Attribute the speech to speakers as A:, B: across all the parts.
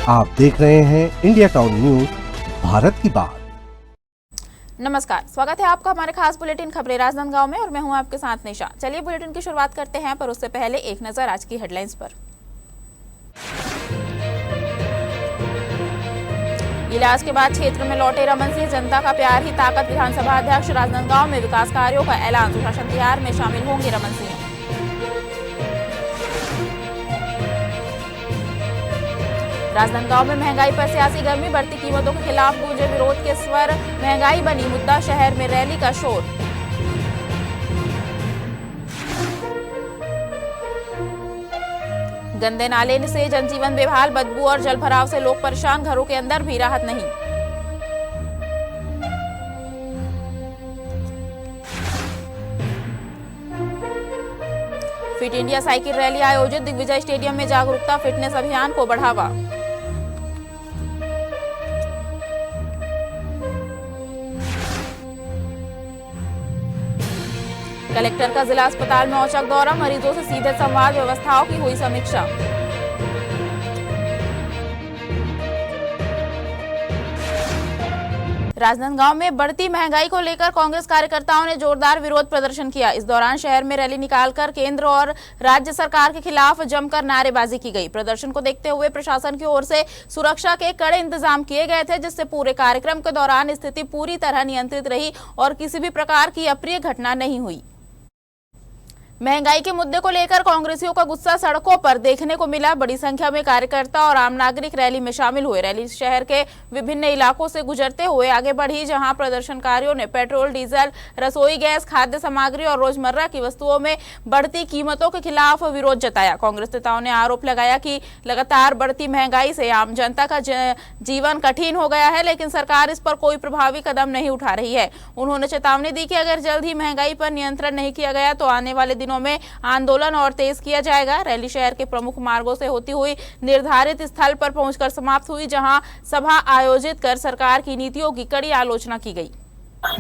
A: आप देख रहे हैं इंडिया टाउन न्यूज, भारत की बात।
B: नमस्कार, स्वागत है आपका हमारे खास बुलेटिन खबरें राजनांदगांव में और मैं हूं आपके साथ निशा। चलिए बुलेटिन की शुरुआत करते हैं, पर उससे पहले एक नजर आज की हेडलाइंस पर। इलाज के बाद क्षेत्र में लौटे रमन सिंह, जनता का प्यार ही ताकत। विधानसभा अध्यक्ष राजनांदगांव में विकास कार्यों का ऐलान, सुशासन तिहार में शामिल होंगे रमन सिंह। राजनांदगांव में महंगाई पर सियासी गर्मी, बढ़ती कीमतों के खिलाफ गूंजे विरोध के स्वर। महंगाई बनी मुद्दा, शहर में रैली का शोर। गंदे नाले से जनजीवन बेहाल, बदबू और जलभराव से लोग परेशान, घरों के अंदर भी राहत नहीं। फिट इंडिया साइकिल रैली आयोजित, दिग्विजय स्टेडियम में जागरूकता फिटनेस अभियान को बढ़ावा। कलेक्टर का जिला अस्पताल में औचक दौरा, मरीजों से सीधे संवाद, व्यवस्थाओं की हुई समीक्षा। राजनांदगांव में बढ़ती महंगाई को लेकर कांग्रेस कार्यकर्ताओं ने जोरदार विरोध प्रदर्शन किया। इस दौरान शहर में रैली निकालकर केंद्र और राज्य सरकार के खिलाफ जमकर नारेबाजी की गई। प्रदर्शन को देखते हुए प्रशासन की ओर से सुरक्षा के कड़े इंतजाम किए गए थे, जिससे पूरे कार्यक्रम के दौरान स्थिति पूरी तरह नियंत्रित रही और किसी भी प्रकार की अप्रिय घटना नहीं हुई। महंगाई के मुद्दे को लेकर कांग्रेसियों का गुस्सा सड़कों पर देखने को मिला। बड़ी संख्या में कार्यकर्ता और आम नागरिक रैली में शामिल हुए। रैली शहर के विभिन्न इलाकों से गुजरते हुए आगे बढ़ी, जहां प्रदर्शनकारियों ने पेट्रोल, डीजल, रसोई गैस, खाद्य सामग्री और रोजमर्रा की वस्तुओं में बढ़ती कीमतों के खिलाफ विरोध जताया। कांग्रेस नेताओं ने आरोप लगाया कि लगातार बढ़ती महंगाई से आम जनता का जीवन कठिन हो गया है, लेकिन सरकार इस पर कोई प्रभावी कदम नहीं उठा रही है। उन्होंने चेतावनी दी कि अगर जल्द ही महंगाई पर नियंत्रण नहीं किया गया तो आने वाले दिनों में आंदोलन और तेज किया जाएगा। रैली शहर के प्रमुख मार्गों से होती हुई निर्धारित स्थल पर पहुंचकर समाप्त हुई, जहां सभा आयोजित कर सरकार की नीतियों की कड़ी आलोचना की गई।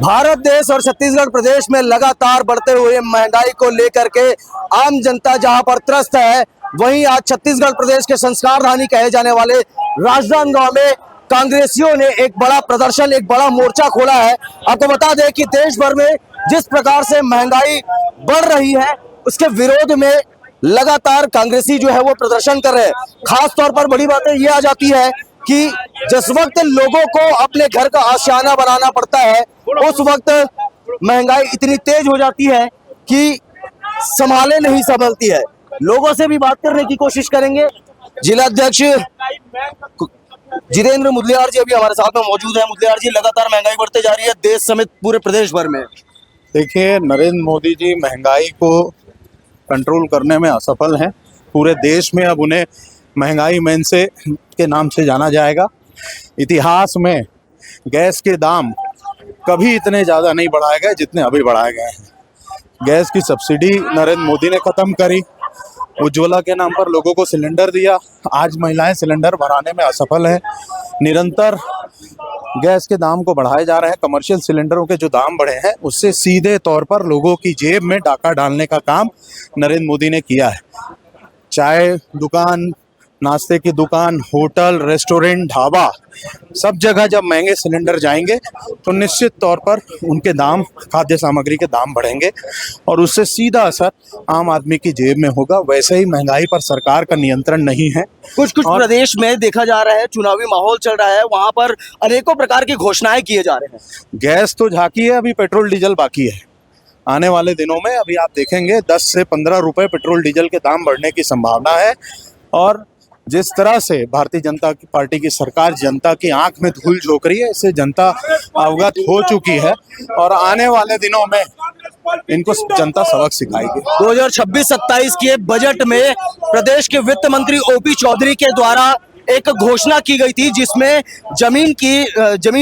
C: भारत देश और छत्तीसगढ़ प्रदेश में लगातार बढ़ते हुए महंगाई को लेकर के आम जनता जहां पर त्रस्त है, वहीं आज छत्तीसगढ़ प्रदेश के संस्कार धानी कहे जाने वाले राजनांदगांव में कांग्रेसियों ने एक बड़ा प्रदर्शन, एक बड़ा मोर्चा खोला है। आपको बता दें कि देश भर में जिस प्रकार से महंगाई बढ़ रही है, उसके विरोध में लगातार कांग्रेसी जो है वो प्रदर्शन कर रहे हैं। खास तौर पर बड़ी बातें ये आ जाती है कि जिस वक्त लोगों को अपने घर का आशियाना बनाना पड़ता है, उस वक्त महंगाई इतनी तेज हो जाती है कि संभाले नहीं संभलती है। लोगों से भी बात करने की कोशिश करेंगे। जिला अध्यक्ष जितेंद्र मुदलियार जी अभी हमारे साथ में मौजूद है। मुदलियार जी, लगातार महंगाई बढ़ते जा रही है देश समेत पूरे प्रदेश भर में।
D: देखिए, नरेंद्र मोदी जी महंगाई को कंट्रोल करने में असफल हैं। पूरे देश में अब उन्हें महंगाई मैन से के नाम से जाना जाएगा। इतिहास में गैस के दाम कभी इतने ज़्यादा नहीं बढ़ाए गए जितने अभी बढ़ाए गए हैं। गैस की सब्सिडी नरेंद्र मोदी ने ख़त्म करी, उज्ज्वला के नाम पर लोगों को सिलेंडर दिया। आज महिलाएं सिलेंडर भराने में असफल हैं। निरंतर गैस के दाम को बढ़ाए जा रहे हैं। कमर्शियल सिलेंडरों के जो दाम बढ़े हैं, उससे सीधे तौर पर लोगों की जेब में डाका डालने का काम नरेंद्र मोदी ने किया है। चाय दुकान, नाश्ते की दुकान, होटल, रेस्टोरेंट, ढाबा, सब जगह जब महंगे सिलेंडर जाएंगे तो निश्चित तौर पर उनके दाम, खाद्य सामग्री के दाम बढ़ेंगे और उससे सीधा असर आम आदमी की जेब में होगा। वैसे ही महंगाई पर सरकार का नियंत्रण नहीं है।
C: कुछ प्रदेश में देखा जा रहा है, चुनावी माहौल चल रहा है, वहां पर अनेकों प्रकार की घोषणाएं किए जा रहे हैं।
D: गैस तो झांकी है, अभी पेट्रोल डीजल बाकी है। आने वाले दिनों में अभी आप देखेंगे 10 से 15 रुपए पेट्रोल डीजल के दाम बढ़ने की संभावना है। और जिस तरह से भारतीय जनता पार्टी की सरकार जनता की आंख में धूल झोंक रही है, इससे जनता अवगत हो चुकी है और आने वाले दिनों में इनको जनता सबक सिखाएगी।
C: 2026-27 के बजट में प्रदेश के वित्त मंत्री ओपी चौधरी के द्वारा एक घोषणा की गई थी, जिसमें जमीन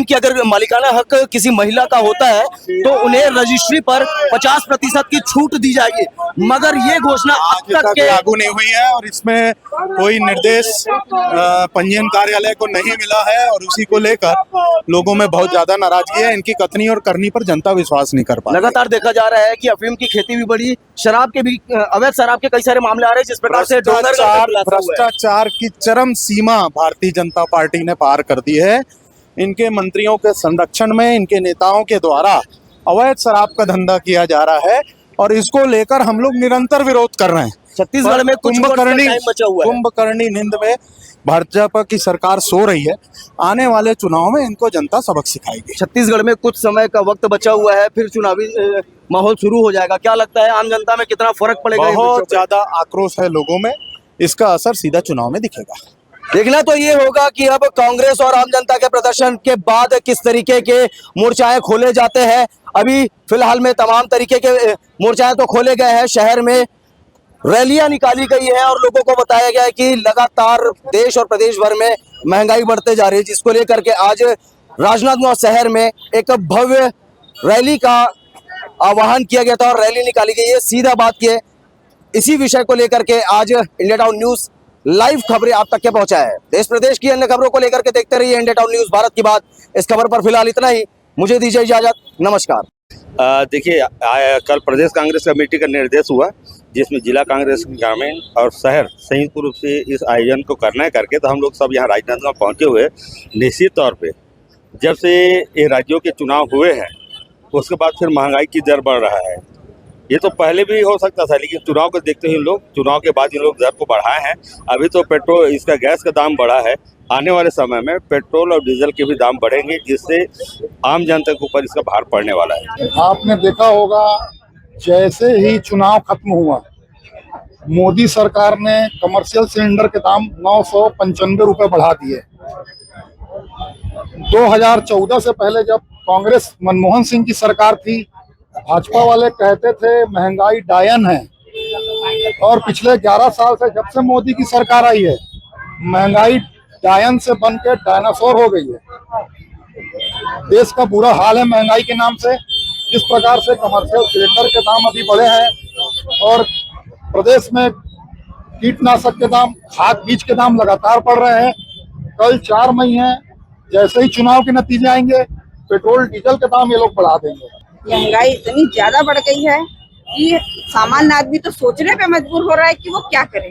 C: की अगर मालिकाना हक किसी महिला का होता है तो उन्हें रजिस्ट्री पर 50% की छूट दी जाएगी, मगर ये घोषणा
D: आज तक लागू नहीं हुई है और इसमें कोई निर्देश पंजीयन कार्यालय को नहीं मिला है और उसी को लेकर लोगों में बहुत ज्यादा नाराजगी है। इनकी कथनी और करनी पर जनता विश्वास नहीं कर पा रही।
C: लगातार देखा जा रहा है कि अफीम की खेती भी बढ़ी, शराब के भी अवैध शराब के कई सारे मामले आ रहे हैं, जिस प्रकार से
D: भ्रष्टाचार की चरम सीमा भारतीय जनता पार्टी ने पार कर दी है। इनके मंत्रियों के संरक्षण में इनके नेताओं के द्वारा अवैध शराब का धंधा किया जा रहा है और इसको लेकर हम लोग निरंतर विरोध कर रहे हैं।
C: छत्तीसगढ़ में
D: कुंभकर्णी नींद में भाजपा की सरकार सो रही है। आने वाले चुनाव में इनको जनता सबक सिखाएगी।
C: छत्तीसगढ़ में कुछ समय का वक्त बचा हुआ है, फिर चुनावी माहौल शुरू हो जाएगा। क्या लगता है आम जनता में कितना फर्क पड़ेगा?
D: बहुत ज्यादा आक्रोश है लोगों में, इसका असर सीधा चुनाव में दिखेगा।
C: देखना तो ये होगा कि अब कांग्रेस और आम जनता के प्रदर्शन के बाद किस तरीके के मोर्चाएं खोले जाते हैं। अभी फिलहाल में तमाम तरीके के मोर्चाएं तो खोले गए हैं, शहर में रैलियां निकाली गई है और लोगों को बताया गया है कि लगातार देश और प्रदेश भर में महंगाई बढ़ते जा रही है, जिसको लेकर के आज राजनांदगांव शहर में एक भव्य रैली का आह्वान किया गया था और रैली निकाली गई है। सीधा बात की है, इसी विषय को लेकर के आज इंडिया टाउन न्यूज लाइव खबरें आप तक के पहुंचा है। देश प्रदेश की अन्य खबरों को लेकर के देखते रहिए इंडिया टाउन न्यूज भारत की बात। इस खबर पर फिलहाल इतना ही, मुझे दीजिए इजाजत, नमस्कार।
E: देखिए, कल प्रदेश कांग्रेस कमेटी का निर्देश हुआ जिसमें जिला कांग्रेस ग्रामीण और शहर संयुक्त रूप से इस आयोजन को करना है करके, तो हम लोग सब यहाँ राजनांदगांव पहुँचे हुए। निश्चित तौर पे जब से ये राज्यों के चुनाव हुए हैं उसके बाद फिर महंगाई की दर बढ़ रहा है। ये तो पहले भी हो सकता था, लेकिन चुनाव को देखते हुए लोग चुनाव के बाद इन लोग दर को बढ़ाए हैं। अभी तो पेट्रोल, इसका गैस का दाम बढ़ा है, आने वाले समय में पेट्रोल और डीजल के भी दाम बढ़ेंगे, जिससे आम जनता के ऊपर इसका भार पड़ने वाला है।
F: आपने देखा होगा, जैसे ही चुनाव खत्म हुआ, मोदी सरकार ने कमर्शियल सिलेंडर के दाम 995 रुपए बढ़ा दिए। 2014 से पहले जब कांग्रेस मनमोहन सिंह की सरकार थी, भाजपा वाले कहते थे महंगाई डायन है, और पिछले 11 साल से जब से मोदी की सरकार आई है, महंगाई डायन से बनकर डायनासोर हो गई है। देश का बुरा हाल है महंगाई के नाम से। जिस प्रकार से कमर्शियल सिलेंडर के दाम अभी बढ़े हैं और प्रदेश में कीटनाशक के दाम, खाद बीज के दाम लगातार बढ़ रहे हैं। कल 4 मई है, जैसे ही चुनाव के नतीजे आएंगे, पेट्रोल डीजल के दाम ये लोग बढ़ा देंगे।
G: महंगाई इतनी ज्यादा बढ़ गई है कि सामान्य आदमी तो सोचने पे मजबूर हो रहा है कि वो क्या करे।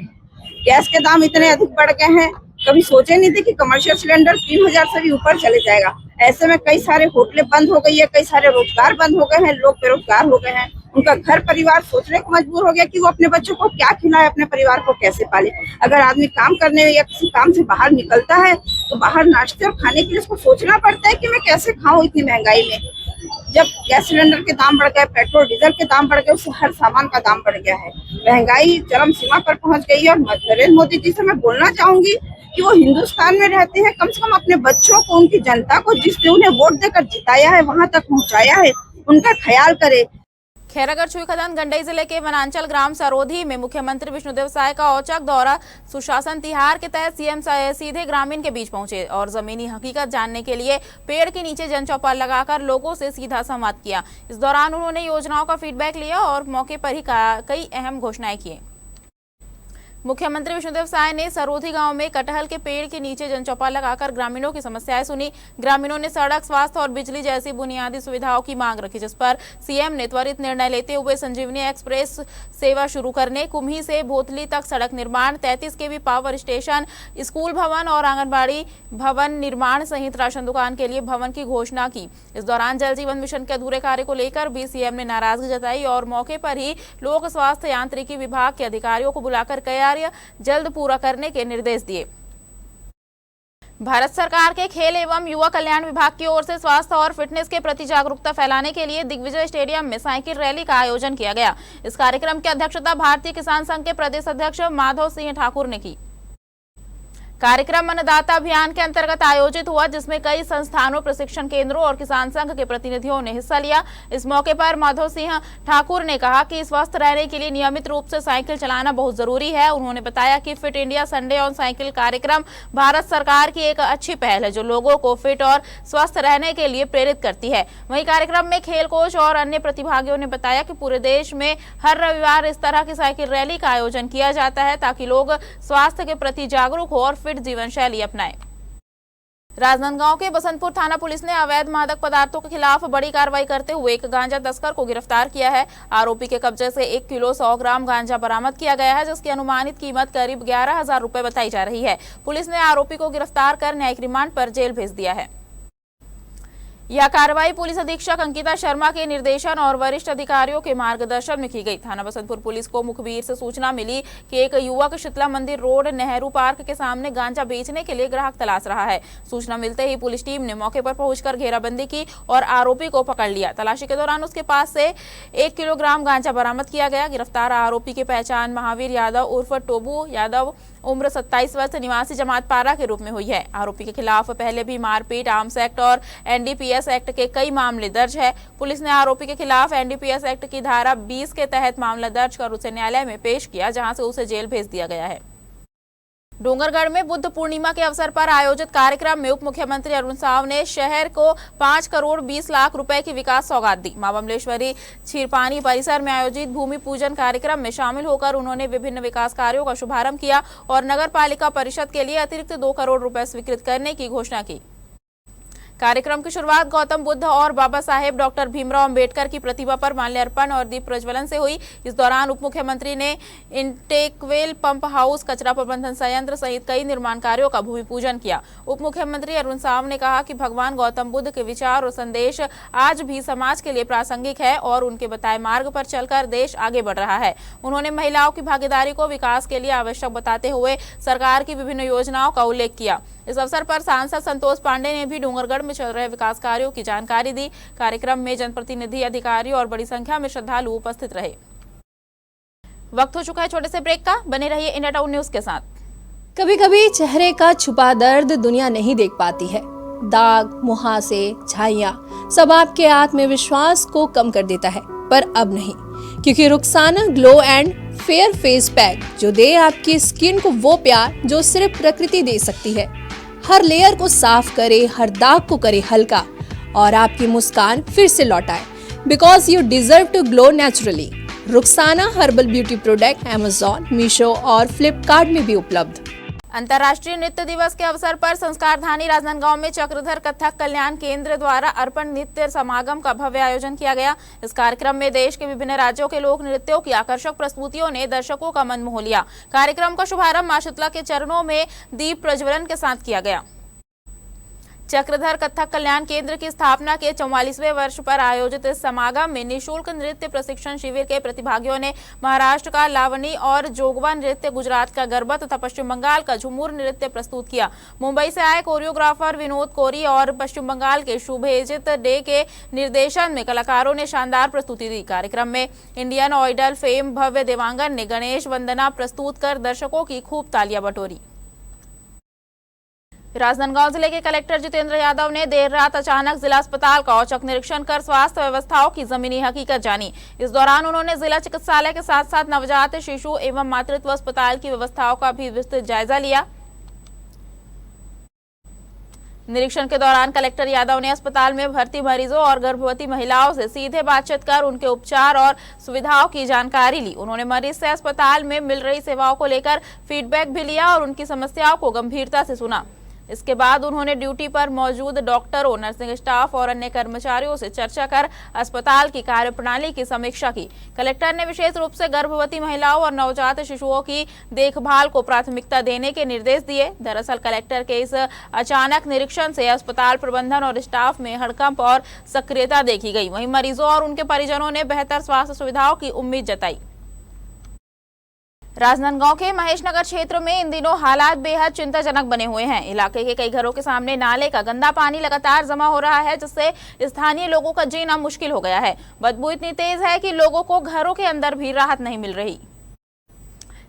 G: गैस के दाम इतने अधिक बढ़ गए हैं, कभी सोचे नहीं थे कि कमर्शियल सिलेंडर 3000 से भी ऊपर चले जाएगा। ऐसे में कई सारे होटलें बंद हो गई है, कई सारे रोजगार बंद हो गए हैं, लोग बेरोजगार हो गए हैं। उनका घर परिवार सोचने को मजबूर हो गया कि वो अपने बच्चों को क्या खिलाए, अपने परिवार को कैसे पाले। अगर आदमी काम करने या किसी काम से बाहर निकलता है तो बाहर नाश्ते और खाने के लिए उसको सोचना पड़ता है कि मैं कैसे खाऊं इतनी महंगाई में। जब गैस सिलेंडर के दाम बढ़ गए, पेट्रोल डीजल के दाम बढ़ गए, उससे हर सामान का दाम बढ़ गया है। महंगाई चरम सीमा पर पहुंच गई है। और नरेंद्र मोदी जी से मैं बोलना चाहूंगी कि वो हिंदुस्तान में रहते हैं, कम से कम अपने बच्चों को, उनकी जनता को, जिसने उन्हें वोट देकर जिताया है, वहां तक पहुंचाया है, उनका ख्याल करे।
B: खैरागढ़ छुईखदान गंडई जिले के वनांचल ग्राम सरोधी में मुख्यमंत्री विष्णुदेव साय का औचक दौरा। सुशासन तिहार के तहत सीएम सीधे ग्रामीण के बीच पहुंचे और जमीनी हकीकत जानने के लिए पेड़ के नीचे जनचौपाल लगाकर लोगों से सीधा संवाद किया। इस दौरान उन्होंने योजनाओं का फीडबैक लिया और मौके पर ही कई अहम घोषणाएं की। मुख्यमंत्री विष्णुदेव साय ने सरोधी गांव में कटहल के पेड़ के नीचे जनचौपाल लगाकर ग्रामीणों की समस्याएं सुनी। ग्रामीणों ने सड़क, स्वास्थ्य और बिजली जैसी बुनियादी सुविधाओं की मांग रखी, जिस पर सीएम ने त्वरित निर्णय लेते हुए संजीवनी एक्सप्रेस सेवा शुरू करने, कुम्ही से भोतली तक सड़क निर्माण, 33 केवी पावर स्टेशन, स्कूल भवन और आंगनबाड़ी भवन निर्माण सहित राशन दुकान के लिए भवन की घोषणा की। इस दौरान जल जीवन मिशन के अधूरे कार्य को लेकर भी सीएम ने नाराजगी जताई और मौके पर ही लोक स्वास्थ्य यांत्रिकी विभाग के अधिकारियों को बुलाकर जल्द पूरा करने के निर्देश दिए। भारत सरकार के खेल एवं युवा कल्याण विभाग की ओर से स्वास्थ्य और फिटनेस के प्रति जागरूकता फैलाने के लिए दिग्विजय स्टेडियम में साइकिल रैली का आयोजन किया गया। इस कार्यक्रम की अध्यक्षता भारतीय किसान संघ के प्रदेश अध्यक्ष माधव सिंह ठाकुर ने की। कार्यक्रम अन्नदाता अभियान के अंतर्गत आयोजित हुआ, जिसमें कई संस्थानों, प्रशिक्षण केंद्रों और किसान संघ के प्रतिनिधियों ने हिस्सा लिया। इस मौके पर माधव सिंह ठाकुर ने कहा कि स्वस्थ रहने के लिए नियमित रूप से साइकिल चलाना बहुत जरूरी है। उन्होंने बताया कि fit India Sunday on cycle कार्यक्रम भारत सरकार की एक अच्छी पहल है, जो लोगों को फिट और स्वस्थ रहने के लिए प्रेरित करती है। वहीं कार्यक्रम में खेल कोच और अन्य प्रतिभागियों ने बताया कि पूरे देश में हर रविवार इस तरह की साइकिल रैली का आयोजन किया जाता है, ताकि लोग स्वास्थ्य के प्रति जागरूक हो और फिट जीवन शैली अपनाएं। राजनांदगांव के बसंतपुर थाना पुलिस ने अवैध मादक पदार्थों के खिलाफ बड़ी कार्रवाई करते हुए एक गांजा तस्कर को गिरफ्तार किया है। आरोपी के कब्जे से 1 किलो 100 ग्राम गांजा बरामद किया गया है, जिसकी अनुमानित कीमत करीब 11,000 रुपए बताई जा रही है। पुलिस ने आरोपी को गिरफ्तार कर न्यायिक रिमांड पर जेल भेज दिया है। यह कार्रवाई पुलिस अधीक्षक अंकिता शर्मा के निर्देशन और वरिष्ठ अधिकारियों के मार्गदर्शन में की गई। थाना बसंतपुर पुलिस को मुखबिर से सूचना मिली कि एक युवक शीतला मंदिर रोड नेहरू पार्क के सामने गांजा बेचने के लिए ग्राहक तलाश रहा है। सूचना मिलते ही पुलिस टीम ने मौके पर पहुंचकर घेराबंदी की और आरोपी को पकड़ लिया। तलाशी के दौरान उसके पास से 1 किलोग्राम गांजा बरामद किया गया। गिरफ्तार आरोपी की पहचान महावीर यादव उर्फ टोबू यादव उम्र 27 वर्ष निवासी जमात पारा के रूप में हुई है। आरोपी के खिलाफ पहले भी मारपीट, आर्म्स एक्ट और एनडीपीएस एक्ट के कई मामले दर्ज है। पुलिस ने आरोपी के खिलाफ एनडीपीएस एक्ट की धारा 20 के तहत मामला दर्ज कर उसे न्यायालय में पेश किया, जहां से उसे जेल भेज दिया गया है। डोंगरगढ़ में बुद्ध पूर्णिमा के अवसर पर आयोजित कार्यक्रम में उप मुख्यमंत्री अरुण साव ने शहर को 5 करोड़ 20 लाख रुपए की विकास सौगात दी। मां बमलेश्वरी क्षीरपानी परिसर में आयोजित भूमि पूजन कार्यक्रम में शामिल होकर उन्होंने विभिन्न विकास कार्यों का शुभारंभ किया और नगर पालिका परिषद के लिए अतिरिक्त 2 करोड़ रुपए स्वीकृत करने की घोषणा की। कार्यक्रम की शुरुआत गौतम बुद्ध और बाबा साहेब डॉक्टर भीमराव अंबेडकर की प्रतिमा पर माल्यार्पण और दीप प्रज्वलन से हुई। इस दौरान उप मुख्यमंत्री ने इंटेकवेल पंप हाउस, कचरा प्रबंधन संयंत्र सहित कई निर्माण कार्यों का भूमि पूजन किया। उप मुख्यमंत्री अरुण साव ने कहा कि भगवान गौतम बुद्ध के विचार और संदेश आज भी समाज के लिए प्रासंगिक है और उनके बताए मार्ग पर चलकर देश आगे बढ़ रहा है। उन्होंने महिलाओं की भागीदारी को विकास के लिए आवश्यक बताते हुए सरकार की विभिन्न योजनाओं का उल्लेख किया। इस अवसर पर सांसद संतोष पांडे ने भी डोंगरगढ़ में चल रहे विकास कार्यों की जानकारी दी। कार्यक्रम में जनप्रतिनिधि, अधिकारी और बड़ी संख्या में श्रद्धालु उपस्थित रहे। वक्त हो चुका है छोटे से ब्रेक का। बने रहिए इंडिया टाउन न्यूज के साथ।
H: कभी कभी चेहरे का छुपा दर्द दुनिया नहीं देख पाती है। दाग, मुहासे, झाइयां सब आपके आत्मविश्वास को कम कर देता है, पर अब नहीं, क्योंकि Rukhsana glow and fair face pack जो दे आपकी स्किन को वो प्यार जो सिर्फ प्रकृति दे सकती है। हर लेयर को साफ करे, हर दाग को करे हल्का और आपकी मुस्कान फिर से लौटाए, because you deserve to glow naturally. Rukhsana herbal beauty product Amazon, Meesho और फ्लिपकार्ट में भी उपलब्ध।
B: अंतर्राष्ट्रीय नृत्य दिवस के अवसर पर संस्कारधानी राजनांदगांव में चक्रधर कथक कल्याण केंद्र द्वारा अर्पण नृत्य समागम का भव्य आयोजन किया गया। इस कार्यक्रम में देश के विभिन्न राज्यों के लोक नृत्यों की आकर्षक प्रस्तुतियों ने दर्शकों का मन मोह लिया। कार्यक्रम का शुभारंभ मां शीतला के चरणों में दीप प्रज्वलन के साथ किया गया। चक्रधर कथक कल्याण केंद्र की स्थापना के 44वें वर्ष पर आयोजित इस समागम में निःशुल्क नृत्य प्रशिक्षण शिविर के प्रतिभागियों ने महाराष्ट्र का लावनी और जोगवा नृत्य, गुजरात का गरबा तथा पश्चिम बंगाल का झुमुर नृत्य प्रस्तुत किया। मुंबई से आए कोरियोग्राफर विनोद कोरी और पश्चिम बंगाल के शुभेजित डे के निर्देशन में कलाकारों ने शानदार प्रस्तुति दी। कार्यक्रम में इंडियन आइडल फेम भव्य देवांगन ने गणेश वंदना प्रस्तुत कर दर्शकों की खूब तालियां बटोरी। राजनांदगांव जिले के कलेक्टर जितेंद्र यादव ने देर रात अचानक जिला अस्पताल का औचक निरीक्षण कर स्वास्थ्य व्यवस्थाओं की जमीनी हकीकत जानी। इस दौरान उन्होंने जिला चिकित्सालय के साथ साथ नवजात शिशु एवं मातृत्व अस्पताल की व्यवस्थाओं का भी विस्तृत जायजा लिया। निरीक्षण के दौरान कलेक्टर यादव ने अस्पताल में भर्ती मरीजों और गर्भवती महिलाओं से सीधे बातचीत कर उनके उपचार और सुविधाओं की जानकारी ली। उन्होंने मरीज से अस्पताल में मिल रही सेवाओं को लेकर फीडबैक भी लिया और उनकी समस्याओं को गंभीरता से सुना। इसके बाद उन्होंने ड्यूटी पर मौजूद डॉक्टरों, नर्सिंग स्टाफ और अन्य कर्मचारियों से चर्चा कर अस्पताल की कार्यप्रणाली की समीक्षा की। कलेक्टर ने विशेष रूप से गर्भवती महिलाओं और नवजात शिशुओं की देखभाल को प्राथमिकता देने के निर्देश दिए। दरअसल कलेक्टर के इस अचानक निरीक्षण से अस्पताल प्रबंधन और स्टाफ में हड़कंप और सक्रियता देखी गई। वहीं मरीजों और उनके परिजनों ने बेहतर स्वास्थ्य सुविधाओं की उम्मीद जताई। राजनांदगांव के महेश नगर क्षेत्र में इन दिनों हालात बेहद चिंताजनक बने हुए हैं। इलाके के कई घरों के सामने नाले का गंदा पानी लगातार जमा हो रहा है, जिससे स्थानीय लोगों का जीना मुश्किल हो गया है। बदबू इतनी तेज है कि लोगों को घरों के अंदर भी राहत नहीं मिल रही।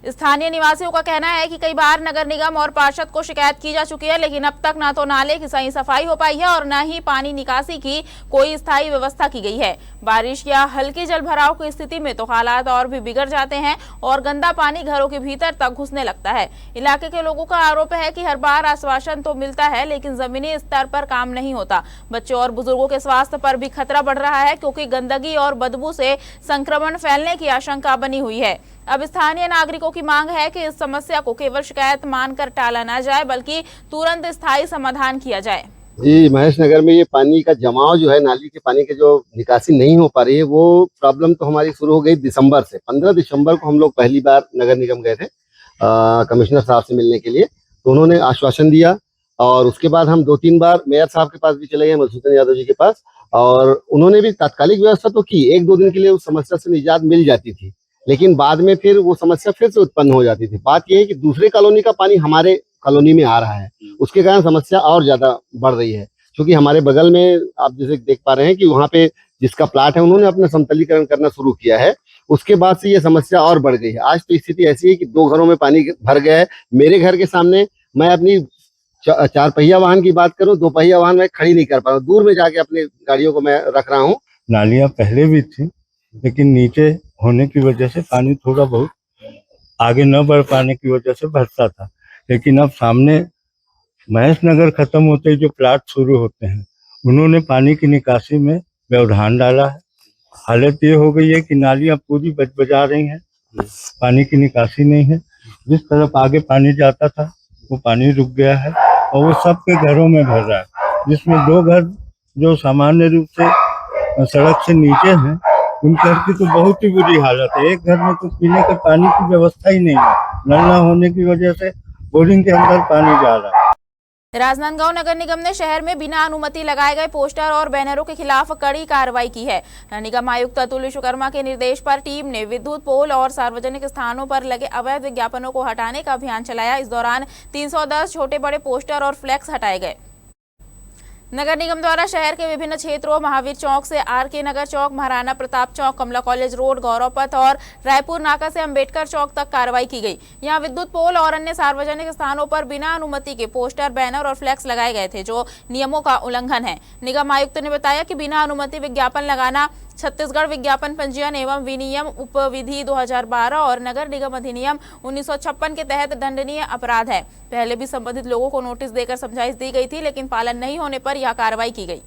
B: स्थानीय निवासियों का कहना है कि कई बार नगर निगम और पार्षद को शिकायत की जा चुकी है, लेकिन अब तक न तो नाले की सही सफाई हो पाई है और न ही पानी निकासी की कोई स्थायी व्यवस्था की गई है। बारिश या हल्की जल भराव की स्थिति में तो हालात और भी बिगड़ जाते हैं और गंदा पानी घरों के भीतर तक घुसने लगता है। इलाके के लोगों का आरोप है कि हर बार आश्वासन तो मिलता है, लेकिन जमीनी स्तर पर काम नहीं होता। बच्चों और बुजुर्गों के स्वास्थ्य पर भी खतरा बढ़ रहा है, क्योंकि गंदगी और बदबू से संक्रमण फैलने की आशंका बनी हुई है। अब स्थानीय नागरिकों की मांग है कि इस समस्या को केवल शिकायत मानकर टाला न जाए, बल्कि तुरंत स्थायी समाधान किया जाए।
I: जी, महेश नगर में ये पानी का जमाव जो है, नाली के पानी के जो निकासी नहीं हो पा रही है, वो प्रॉब्लम तो हमारी शुरू हो गई दिसंबर से। 15 दिसंबर को हम लोग पहली बार नगर निगम गए थे कमिश्नर साहब से मिलने के लिए, तो उन्होंने आश्वासन दिया और उसके बाद हम 2-3 बार मेयर साहब के पास भी चले गए, मधुसूदन यादव जी के पास, और उन्होंने भी तात्कालिक व्यवस्था तो की। 1-2 दिन के लिए उस समस्या से निजात मिल जाती थी, लेकिन बाद में फिर वो समस्या फिर से उत्पन्न हो जाती थी। बात यह है कि दूसरे कॉलोनी का पानी हमारे कॉलोनी में आ रहा है, उसके कारण समस्या और ज्यादा बढ़ रही है। क्योंकि हमारे बगल में आप जैसे देख पा रहे हैं कि वहाँ पे जिसका प्लाट है, उन्होंने अपना समतलीकरण करना शुरू किया है, उसके बाद से ये समस्या और बढ़ गई है। आज तो स्थिति ऐसी है कि 2 घरों में पानी भर गया है। मेरे घर के सामने मैं अपनी 4 पहिया वाहन की बात करूं, 2 पहिया वाहन मैं खड़ी नहीं कर पा रहा हूं, दूर में जाके अपने गाड़ियों को मैं रख रहा हूं।
J: नालियां पहले भी थी, लेकिन नीचे होने की वजह से पानी थोड़ा बहुत आगे न बढ़ पाने की वजह से भरता था। लेकिन अब सामने महेश नगर खत्म होते ही जो प्लाट शुरू होते हैं, उन्होंने पानी की निकासी में व्यवधान डाला है। हालत ये हो गई है कि नालियां पूरी बजा रही हैं, पानी की निकासी नहीं है। जिस तरफ आगे पानी जाता था वो पानी रुक गया है और वो सबके घरों में भर रहा है, जिसमें 2 घर जो सामान्य रूप से सड़क से नीचे हैं, उन घर की तो बहुत ही बुरी हालत है। एक घर में तो पीने के पानी की व्यवस्था ही नहीं है, नल न होने की वजह से बोरिंग के अंदर पानी जा रहा है।
B: राजनांदगांव नगर निगम ने शहर में बिना अनुमति लगाए गए पोस्टर और बैनरों के खिलाफ कड़ी कार्रवाई की है। निगम आयुक्त अतुल विश्वकर्मा के निर्देश पर टीम ने विद्युत पोल और सार्वजनिक स्थानों पर लगे अवैध विज्ञापनों को हटाने का अभियान चलाया। इस दौरान 310 छोटे बड़े पोस्टर और फ्लैक्स हटाए गए। नगर निगम द्वारा शहर के विभिन्न क्षेत्रों महावीर चौक से आरके नगर चौक, महाराणा प्रताप चौक, कमला कॉलेज रोड, गौरव पथ और रायपुर नाका से अंबेडकर चौक तक कार्रवाई की गई। यहां विद्युत पोल और अन्य सार्वजनिक स्थानों पर बिना अनुमति के पोस्टर, बैनर और फ्लैक्स लगाए गए थे, जो नियमों का उल्लंघन है। निगम आयुक्त ने बताया कि बिना अनुमति विज्ञापन लगाना छत्तीसगढ़ विज्ञापन पंजीयन एवं विनियम उपविधि 2012 और नगर निगम अधिनियम 1956 के तहत दंडनीय अपराध है। पहले भी संबंधित लोगों को नोटिस देकर समझाइश दी गई थी, लेकिन पालन नहीं होने पर यह कार्रवाई की गई।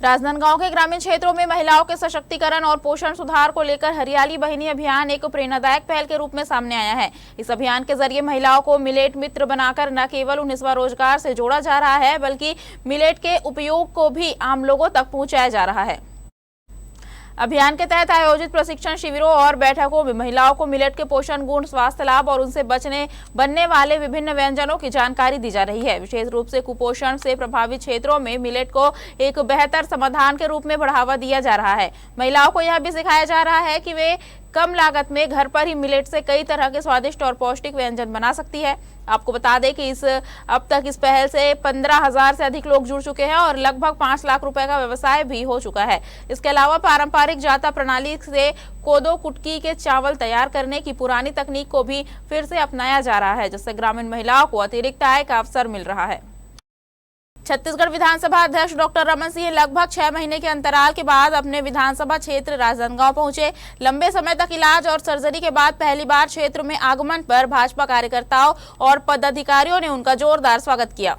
B: राजनांदगांव के ग्रामीण क्षेत्रों में महिलाओं के सशक्तिकरण और पोषण सुधार को लेकर हरियाली बहिनी अभियान एक प्रेरणादायक पहल के रूप में सामने आया है। इस अभियान के जरिए महिलाओं को मिलेट मित्र बनाकर न केवल उन्हें स्वरोजगार से जोड़ा जा रहा है, बल्कि मिलेट के उपयोग को भी आम लोगों तक पहुंचाया जा रहा है। अभियान के तहत आयोजित प्रशिक्षण शिविरों और बैठकों में महिलाओं को मिलेट के पोषण गुण, स्वास्थ्य लाभ और उनसे बनने वाले विभिन्न व्यंजनों की जानकारी दी जा रही है। विशेष रूप से कुपोषण से प्रभावित क्षेत्रों में मिलेट को एक बेहतर समाधान के रूप में बढ़ावा दिया जा रहा है। महिलाओं को यह भी सिखाया जा रहा है कि वे कम लागत में घर पर ही मिलेट से कई तरह के स्वादिष्ट और पौष्टिक व्यंजन बना सकती है। आपको बता दें कि अब तक इस पहल से 15,000 से अधिक लोग जुड़ चुके हैं और लगभग 5 लाख रुपए का व्यवसाय भी हो चुका है। इसके अलावा पारंपरिक जाता प्रणाली से कोदो कुटकी के चावल तैयार करने की पुरानी तकनीक को भी फिर से अपनाया जा रहा है, जिससे ग्रामीण महिलाओं को अतिरिक्त आय का अवसर मिल रहा है। छत्तीसगढ़ विधानसभा अध्यक्ष डॉक्टर रमन सिंह लगभग 6 महीने के अंतराल के बाद अपने विधानसभा क्षेत्र राजनांदगांव पहुंचे। लंबे समय तक इलाज और सर्जरी के बाद पहली बार क्षेत्र में आगमन पर भाजपा कार्यकर्ताओं और पदाधिकारियों ने उनका जोरदार स्वागत किया।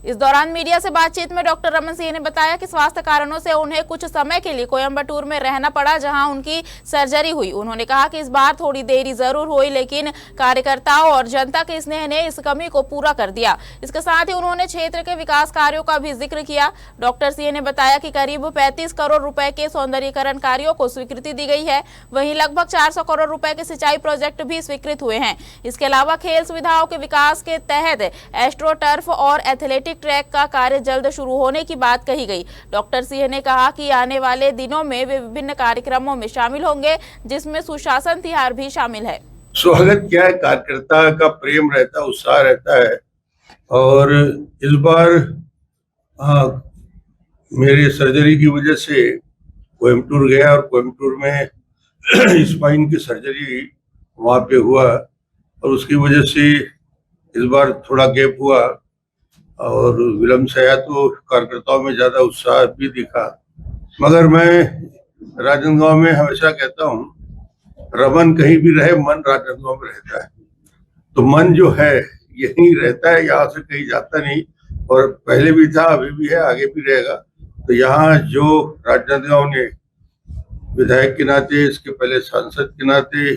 B: इस दौरान मीडिया से बातचीत में डॉक्टर रमन सिंह ने बताया कि स्वास्थ्य कारणों से उन्हें कुछ समय के लिए कोयम्बटूर में रहना पड़ा, जहां उनकी सर्जरी हुई। उन्होंने कहा कि इस बार थोड़ी देरी जरूर हुई, लेकिन कार्यकर्ताओं और जनता के स्नेह ने इस कमी को पूरा कर दिया। इसके साथ ही उन्होंने क्षेत्र के विकास कार्यों का भी जिक्र किया। डॉक्टर सिंह ने बताया कि करीब 35 करोड़ रुपए के सौंदर्यीकरण कार्यों को स्वीकृति दी गई है। वहीं लगभग 400 करोड़ रुपए के सिंचाई प्रोजेक्ट भी स्वीकृत हुए हैं। इसके अलावा खेल सुविधाओं के विकास के तहत एस्ट्रो टर्फ और एथलेटिक ट्रैक का कार्य जल्द शुरू होने की बात कही गई। डॉक्टर सिंह ने कहा कि आने वाले दिनों में वे विभिन्न कार्यक्रमों में शामिल होंगे, जिसमें सुशासन तिहार भी शामिल है।
K: स्वागत क्या है, कार्यकर्ता का प्रेम रहता है, उत्साह रहता है। और इस बार मेरे सर्जरी की वजह से कोयम्बटूर गया और कोयम्बटूर में स्पाइन की सर्जरी वहाँ पे हुआ और उसकी वजह से इस बार थोड़ा गैप हुआ और विलम्ब से आया, तो कार्यकर्ताओं में ज्यादा उत्साह भी दिखा। मगर मैं राजनांदगांव में हमेशा कहता हूँ, रमन कहीं भी रहे, मन राजनांदगांव में रहता है। तो मन जो है यहीं रहता है, यहाँ से कहीं जाता नहीं, और पहले भी था, अभी भी है, आगे भी रहेगा। तो यहाँ जो राजनांदगांव ने विधायक के नाते, इसके पहले सांसद के नाते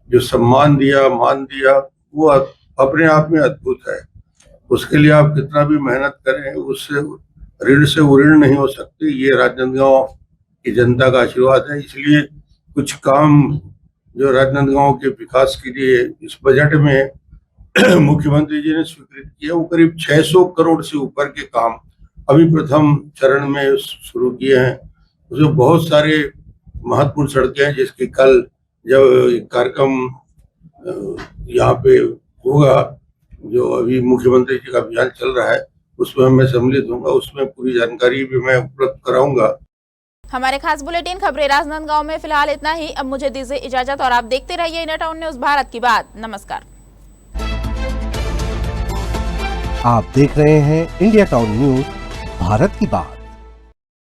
K: जो सम्मान दिया, मान दिया, वो अपने आप में अद्भुत है। उसके लिए आप कितना भी मेहनत करें, उससे ऋण से ऋण नहीं हो सकती। ये राजनांदगांव की जनता का आशीर्वाद है। इसलिए कुछ काम जो राजनांदगांव के विकास के लिए इस बजट में मुख्यमंत्री जी ने स्वीकृत किया, वो करीब 600 करोड़ से ऊपर के काम अभी प्रथम चरण में शुरू किए हैं। उसमें बहुत सारे महत्वपूर्ण सड़कें हैं, जिसकी कल जब कार्यक्रम यहाँ पे होगा, जो अभी मुख्यमंत्री जी का अभियान चल रहा है, उसमें मैं सम्मिलित होऊंगा। उसमें पूरी जानकारी भी मैं उपलब्ध कराऊंगा।
B: हमारे खास बुलेटिन खबरें राजनांदगांव में फिलहाल इतना ही। अब मुझे दीजिए इजाजत और आप देखते रहिए इंडिया टाउन न्यूज भारत की बात। नमस्कार।
A: आप देख रहे हैं इंडिया टाउन न्यूज भारत की बात।